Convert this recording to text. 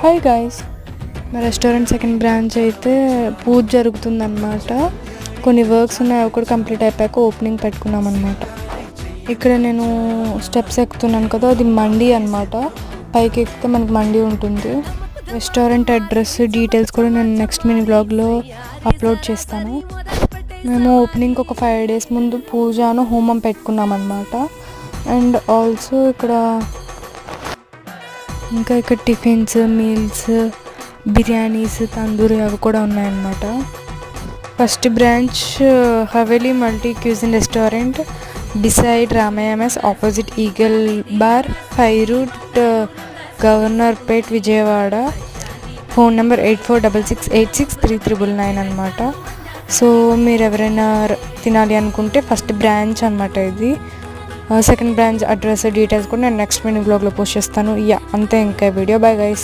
Hi guys, మా restaurant second branch అయితే పూజ జరుగుతుందన్నమాట. కొన్ని వర్క్స్ ఉన్నాయి, అవి కూడా కంప్లీట్ అయిపోయాక ఓపెనింగ్ పెట్టుకున్నాం అనమాట. ఇక్కడ నేను స్టెప్స్ ఎక్కుతున్నాను కదా, అది మండి అనమాట. పైకి ఎక్కితే మనకి మండి ఉంటుంది. రెస్టారెంట్ అడ్రస్ డీటెయిల్స్ కూడా నేను నెక్స్ట్ మినీ బ్లాగ్లో అప్లోడ్ చేస్తాను. మేము ఓపెనింగ్కి ఒక 5 days ముందు పూజను హోమం పెట్టుకున్నాం అనమాట. అండ్ ఆల్సో ఇక్కడ టిఫిన్స్, మీల్స్, బిర్యానీస్, తందూరి అవి కూడా ఉన్నాయన్నమాట. First branch Haveli multi cuisine restaurant beside Ramayya mess, opposite eagle bar, 5 route, Governorpet, Vijayawada. Phone number 8466863399 అనమాట. సో మీరు ఎవరైనా తినాలి అనుకుంటే ఫస్ట్ బ్రాంచ్ అనమాట ఇది. సెకండ్ బ్రాంచ్ అడ్రస్ డీటెయిల్స్ కూడా నేను నెక్స్ట్ మినీ బ్లాగ్లో పోస్ట్ చేస్తాను. అంతే ఇంకా వీడియో. Bye guys.